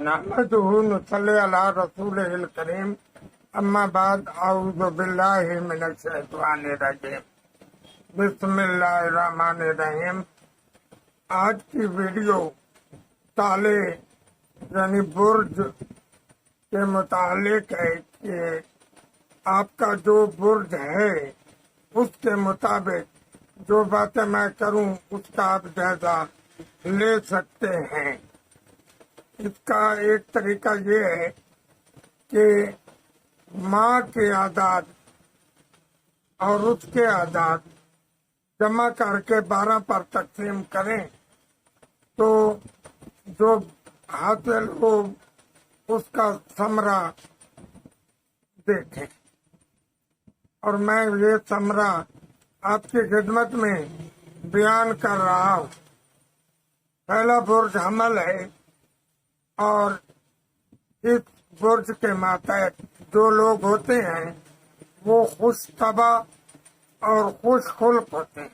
نحمده نصلی علی رسولہ الکریم اما بعد اعوذ باللہ من الشیطان الرجیم بسم اللہ الرحمن الرحیم۔ آج کی ویڈیو تالے یعنی برج کے متعلق ہے کہ آپ کا جو برج ہے اس کے مطابق جو باتیں میں کروں اس کا آپ جائزہ لے سکتے ہیں۔ اس کا ایک طریقہ یہ ہے کہ ماہ کے اعداد اور اس کے اعداد جمع کر کے 12 پر تقسیم کریں تو جو حاصل ہو اس کا ثمرہ دیکھیں، اور میں یہ ثمرہ آپ کی خدمت میں بیان کر رہا ہوں۔ پہلا برج حمل ہے، اور اس برج کے ماتحت جو لوگ ہوتے ہیں وہ خوش طبع اور خوش خلق ہوتے ہیں،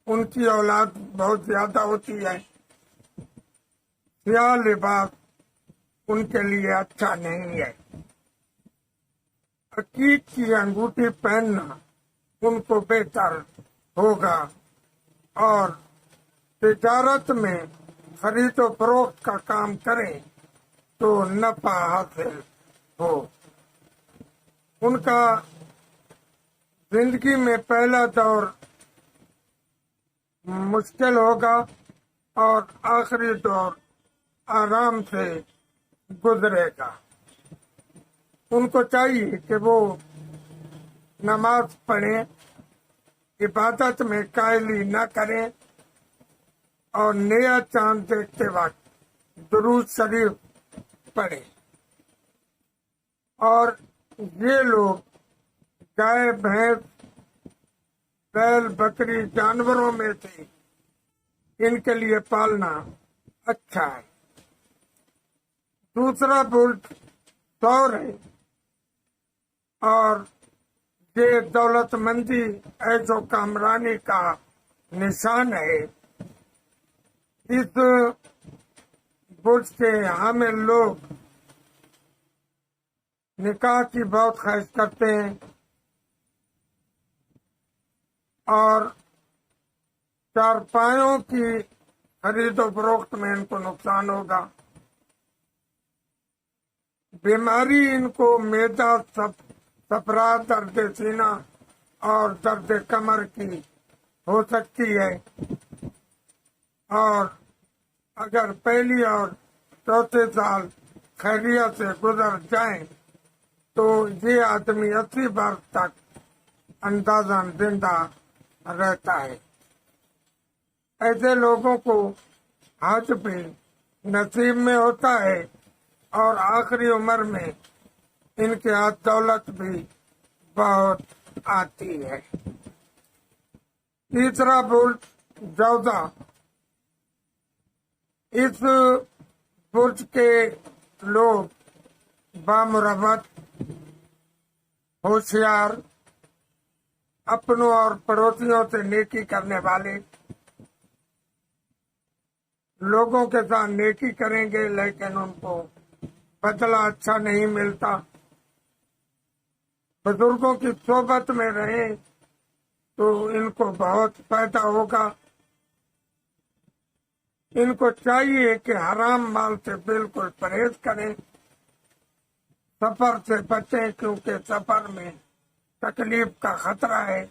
ان کی اولاد بہت زیادہ ہوتی ہے۔ سیاہ لباس ان کے لیے اچھا نہیں ہے۔ عقیق کی انگوٹھی پہننا ان کو بہتر ہوگا، اور تجارت میں خرید و فروخت کا کام کریں تو نفع حاصل ہو۔ ان کا زندگی میں پہلا دور مشکل ہوگا اور آخری دور آرام سے گزرے گا۔ ان کو چاہیے کہ وہ نماز پڑھیں، عبادت میں کائلی نہ کریں، اور نیا چاند دیکھتے وقت درود شریف پڑھیں۔ اور یہ لوگ گائے بھینس بیل بکری جانوروں میں سے ان کے لیے پالنا اچھا ہے۔ دوسرا برج ثور ہے، اور یہ دولت مندی عیش و کامرانی کا نشان ہے۔ اس برج کے حامل لوگ نکاح کی بہت خواہش کرتے ہیں، اور چارپائیوں کی خرید و فروخت میں ان کو نقصان ہوگا۔ بیماری ان کو معدہ صفرا، درد سینہ اور درد کمر کی ہو سکتی ہے، اور اگر پہلی اور چوتھے سال خیریت سے گزر جائیں تو یہ آدمی 80 برس تک اندازاً زندہ رہتا ہے۔ ایسے لوگوں کو حج بھی نصیب میں ہوتا ہے، اور آخری عمر میں ان کے ہاتھ دولت بھی بہت آتی ہے۔ تیسرا برج جوزا۔ اس برج کے لوگ بامروت، ہوشیار، اپنوں اور پڑوسیوں سے نیکی کرنے والے، لوگوں کے ساتھ نیکی کریں گے لیکن ان کو بدلہ اچھا نہیں ملتا۔ بزرگوں کی صحبت میں رہیں تو ان کو بہت فائدہ ہوگا۔ ان کو چاہیے کہ حرام مال سے بالکل پرہیز کریں، سفر سے بچیں کیونکہ سفر میں تکلیف کا خطرہ ہے۔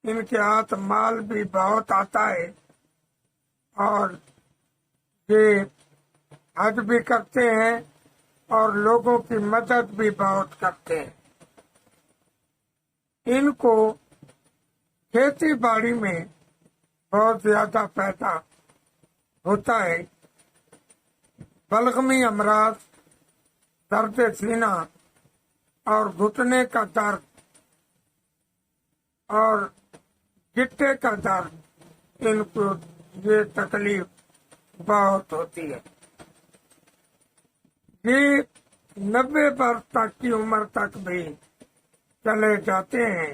ان کے ہاتھ مال بھی بہت آتا ہے، اور یہ حج بھی کرتے ہیں اور لوگوں کی مدد بھی بہت کرتے ہیں۔ ان کو کھیتی باڑی میں بہت زیادہ فائدہ ہوتا ہے۔ بلغمی امراض، درد سینہ اور گھٹنے کا درد اور گٹے کا درد، ان کو یہ تکلیف بہت ہوتی ہے۔ یہ 90 برس تک کی عمر تک بھی چلے جاتے ہیں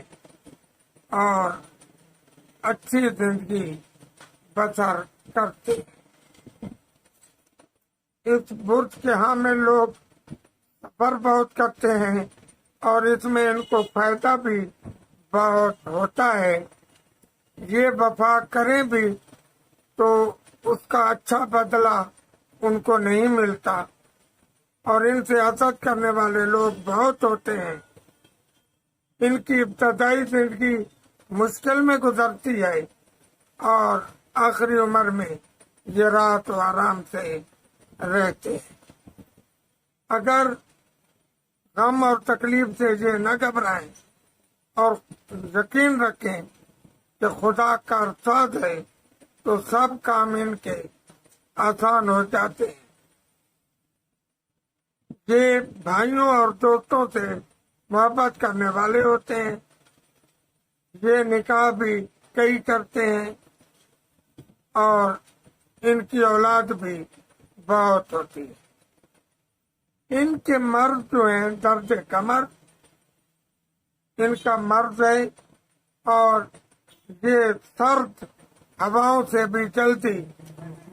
اور اچھی زندگی بسر کرتے ہیں۔ اس برج کے حامل لوگ سفر بہت کرتے ہیں اور اس میں ان کو فائدہ بھی بہت ہوتا ہے. یہ وفا کریں بھی تو اس کا اچھا بدلہ ان کو نہیں ملتا اور ان سے حسد کرنے والے لوگ بہت ہوتے ہیں. ان کی ابتدائی زندگی مشکل میں گزرتی ہے اور آخری عمر میں یہ راحت و آرام سے رہتے ہیں. اگر غم اور تکلیف سے یہ نہ گھبرائیں اور یقین رکھیں کہ خدا کارساز ہے تو سب کام ان کے آسان ہو جاتے ہیں. یہ بھائیوں اور دوستوں سے محبت کرنے والے ہوتے ہیں. یہ نکاح بھی کئی کرتے ہیں اور ان کی اولاد بھی بہت ہوتی ہے. ان کے مرض جو ہیں درد کمر ان کا مرض ہے اور یہ سرد ہواؤں سے بھی جلدی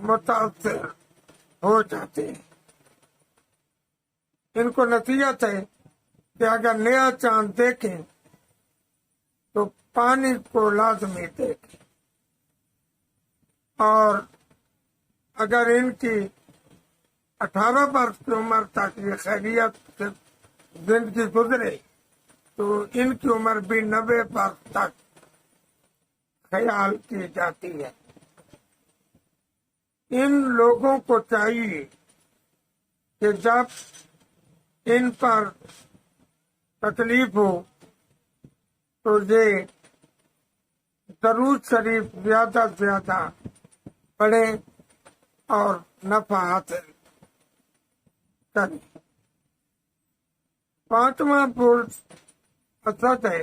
متاثر ہو جاتے ہیں. ان کو نصیحت ہے کہ اگر نیا چاند دیکھیں تو پانی کو لازمی دیکھیں اور اگر ان کی 18 برس کی عمر تک یہ خیریت سے زندگی گزرے تو ان کی عمر بھی 90 برس تک خیال کی جاتی ہے. ان لوگوں کو چاہیے کہ جب ان پر تکلیف ہو تو یہ درود شریف زیادہ سے زیادہ پڑھیں اور نفع حاصل کریں. 5واں برج اسد ہے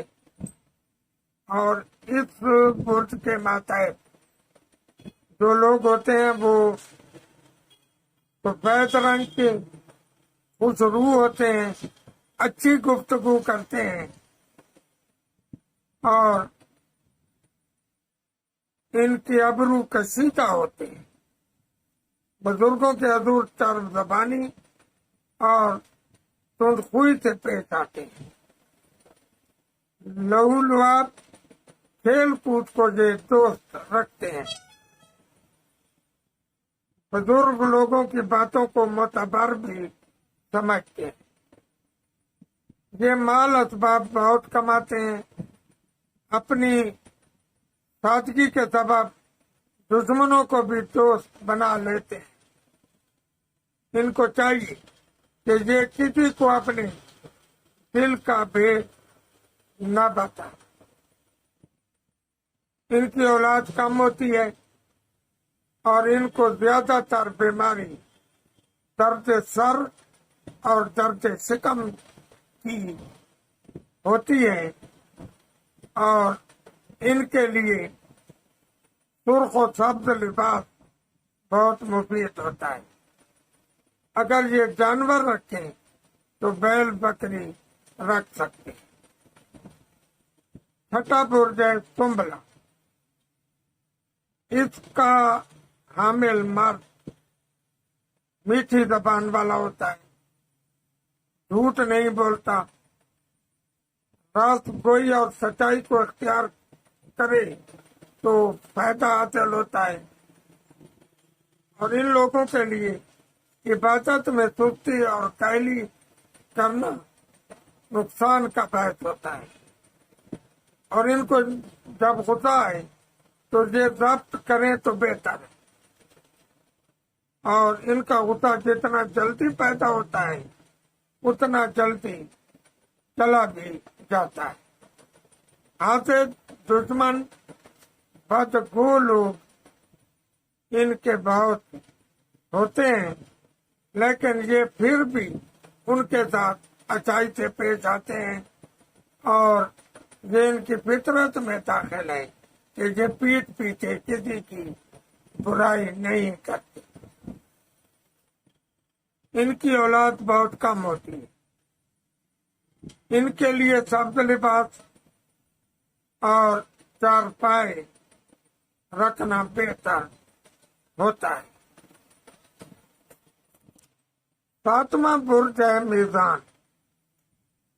اور اس برج کے ماتحت جو لوگ ہوتے ہیں وہ سفید رنگ کے خوش روح ہوتے ہیں, اچھی گفتگو کرتے ہیں اور ان کی ابرو کشیدہ ہوتے ہیں. بزرگوں کے حضور چرب زبانی اور تند خوئی سے پیش آتے ہیں. لہو لعاب کھیل کود کو یہ دوست رکھتے ہیں. بزرگ لوگوں کی باتوں کو معتبر بھی سمجھتے ہیں. یہ مال اسباب بہت کماتے ہیں. اپنی سادگی کے سبب دشمنوں کو بھی دوست بنا لیتے ہیں. ان کو چاہیے کہ یہ کسی کو اپنے دل کا بھید نہ بتائیں. ان کی اولاد کم ہوتی ہے اور ان کو زیادہ تر بیماری درد سر اور درد شکم کی ہوتی ہے اور ان کے لیے سرخ و سبز لباس بہت مفید ہوتا ہے. اگر یہ جانور رکھیں تو بیل بکری رکھ سکتے ہیں. 6واں برج ہے سنبلا. اس کا حامل مرد میٹھی زبان والا ہوتا ہے, جھوٹ نہیں بولتا, راست گوئی اور سچائی کو اختیار کرے تو فائدہ حاصل ہوتا ہے. اور ان لوگوں کے لیے عبادت میں سستی اور کائلی کرنا نقصان کا باعث ہوتا ہے. اور ان کو جب غصہ آئے تو یہ ضبط کریں تو بہتر ہے. اور ان کا غصہ جتنا جلدی پیدا ہوتا ہے اتنا جلدی چلا بھی جاتا ہے. حاسد, دشمن, بدگو لوگ ان کے بہت ہوتے ہیں لیکن یہ پھر بھی ان کے ساتھ اچائی سے پیش آتے ہیں اور یہ ان کی فطرت میں داخل ہے کہ یہ پیٹ پیچھے کسی کی برائی نہیں کرتے. ان کی اولاد بہت کم ہوتی ہے. ان کے لیے سبز لباس اور چارپائی رکھنا بہتر ہوتا ہے. ساتواں برج ہے میزان.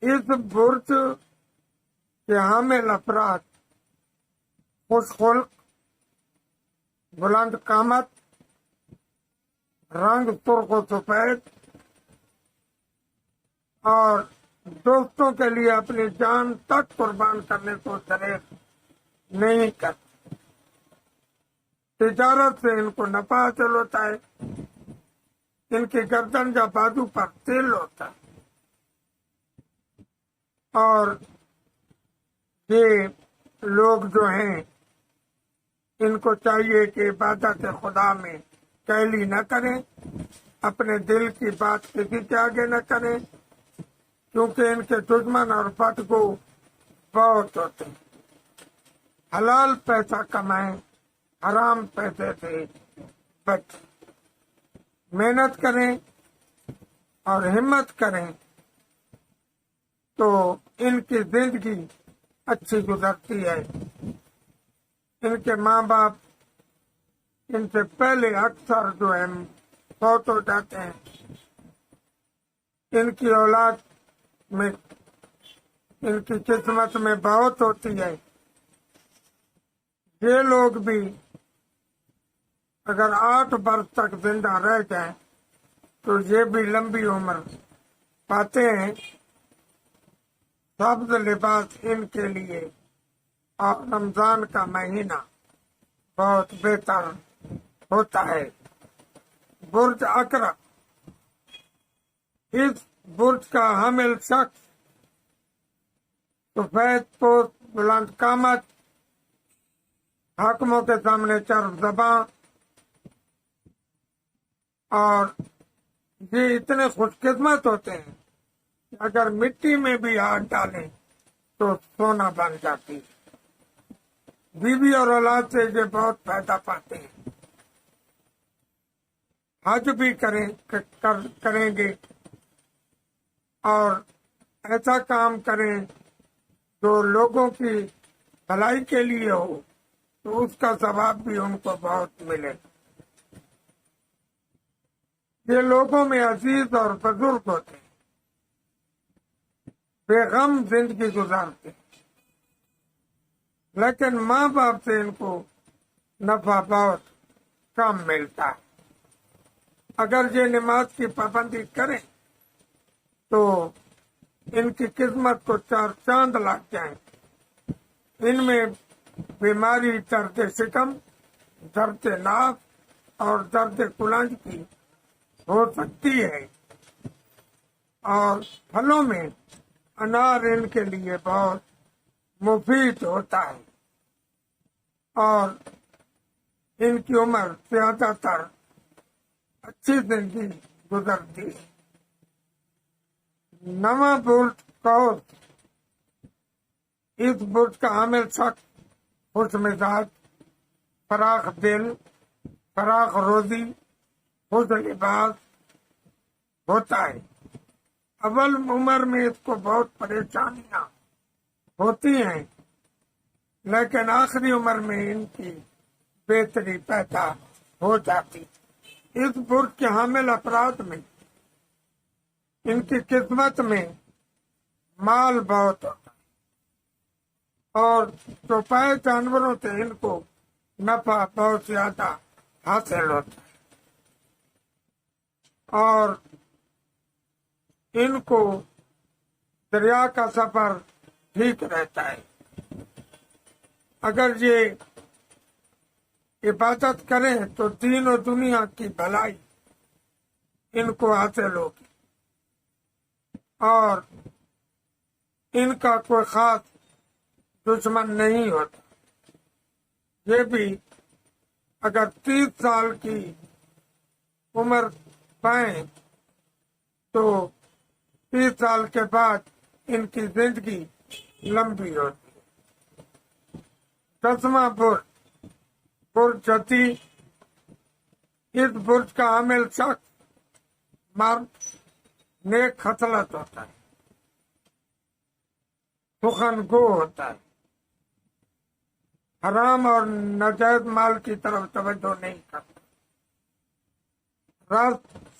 اس برج کے حامل افراد خوش خلق، بلند قامت، رنگ سرخ و سفید اور دوستوں کے لیے اپنی جان تک قربان کرنے کو دریغ نہیں کرتے. تجارت سے ان کو نفع حاصل ہوتا ہے. ان کی گردن یا بازو پر تیل ہوتا ہے. اور یہ لوگ جو ہیں ان کو چاہیے کہ عبادت خدا میں کیلی نہ کریں، اپنے دل کی بات کسی کے آگے نہ کریں، کیونکہ ان کے دشمن اور بدگو بہت ہوتے ہیں. حلال پیسہ کمائیں، حرام پیسے سے بچیں. محنت کریں اور ہمت کریں تو ان کی زندگی اچھی گزرتی ہے. ان کے ماں باپ ان سے پہلے اکثر جو ہے فوت ہو جاتے ہیں. ان کی اولاد میں ان کی قسمت میں بہت ہوتی ہے. یہ لوگ بھی اگر 8 برس تک زندہ رہ جائیں تو یہ بھی لمبی عمر پاتے ہیں. سبز لباس ان کے لیے اور رمضان کا مہینہ بہت بہتر ہوتا ہے. برج اقرب. اس برج کا حامل شخص سفید پوست، بلند قامت، حاکموں کے سامنے چرب زباں، اور یہ اتنے خوش قسمت ہوتے ہیں کہ اگر مٹی میں بھی ہاتھ ڈالیں تو سونا بن جاتی ہے. بیوی اور اولاد سے یہ بہت فائدہ پاتے ہیں. حج بھی کریں گے اور ایسا کام کریں جو لوگوں کی بھلائی کے لیے ہو تو اس کا ثواب بھی ان کو بہت ملے. یہ لوگوں میں عزیز اور بزرگ ہوتے ہیں، بے غم زندگی گزارتے ہیں، لیکن ماں باپ سے ان کو نفع بہت کم ملتا ہے. اگر یہ نماز کی پابندی کریں تو ان کی قسمت کو 4 چاند لگ جائیں. ان میں بیماری درد شکم، درد ناف اور درد کلنج کی ہو سکتی ہے. اور پھلوں میں انار ان کے لیے بہت مفید ہوتا ہے اور ان کی عمر زیادہ تر اچھی زندگی گزرتی ہے. 9واں برج قوس. اس برج کا حامل شخص خوش مزاج، فراخ دل، فراخ روزی، خوش لباس ہوتا ہے. اول عمر میں اس کو بہت پریشانیاں ہوتی ہیں، لیکن آخری عمر میں ان کی بہتری پیدا ہو جاتی. اس برج کے حامل افراد میں ان کی قسمت میں مال بہت ہوتا ہے اور چوپائے جانوروں سے ان کو نفع بہت زیادہ حاصل ہوتا ہے اور ان کو دریا کا سفر ٹھیک رہتا ہے. اگر یہ عبادت کریں تو دین و دنیا کی بھلائی ان کو حاصل ہوگی اور ان کا کوئی خاص دشمن نہیں ہوتا. یہ بھی اگر 30 سال کی عمر پائیں تو 30 سال کے بعد ان کی زندگی لمبی ہوتی ہے. 10واں برج برجتی. اس برج کا حامل شخص مرد نیک خصلت ہوتا ہے، سخن گو ہوتا ہے، حرام اور ناجائز مال کی طرف توجہ نہیں کرتا، راست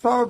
100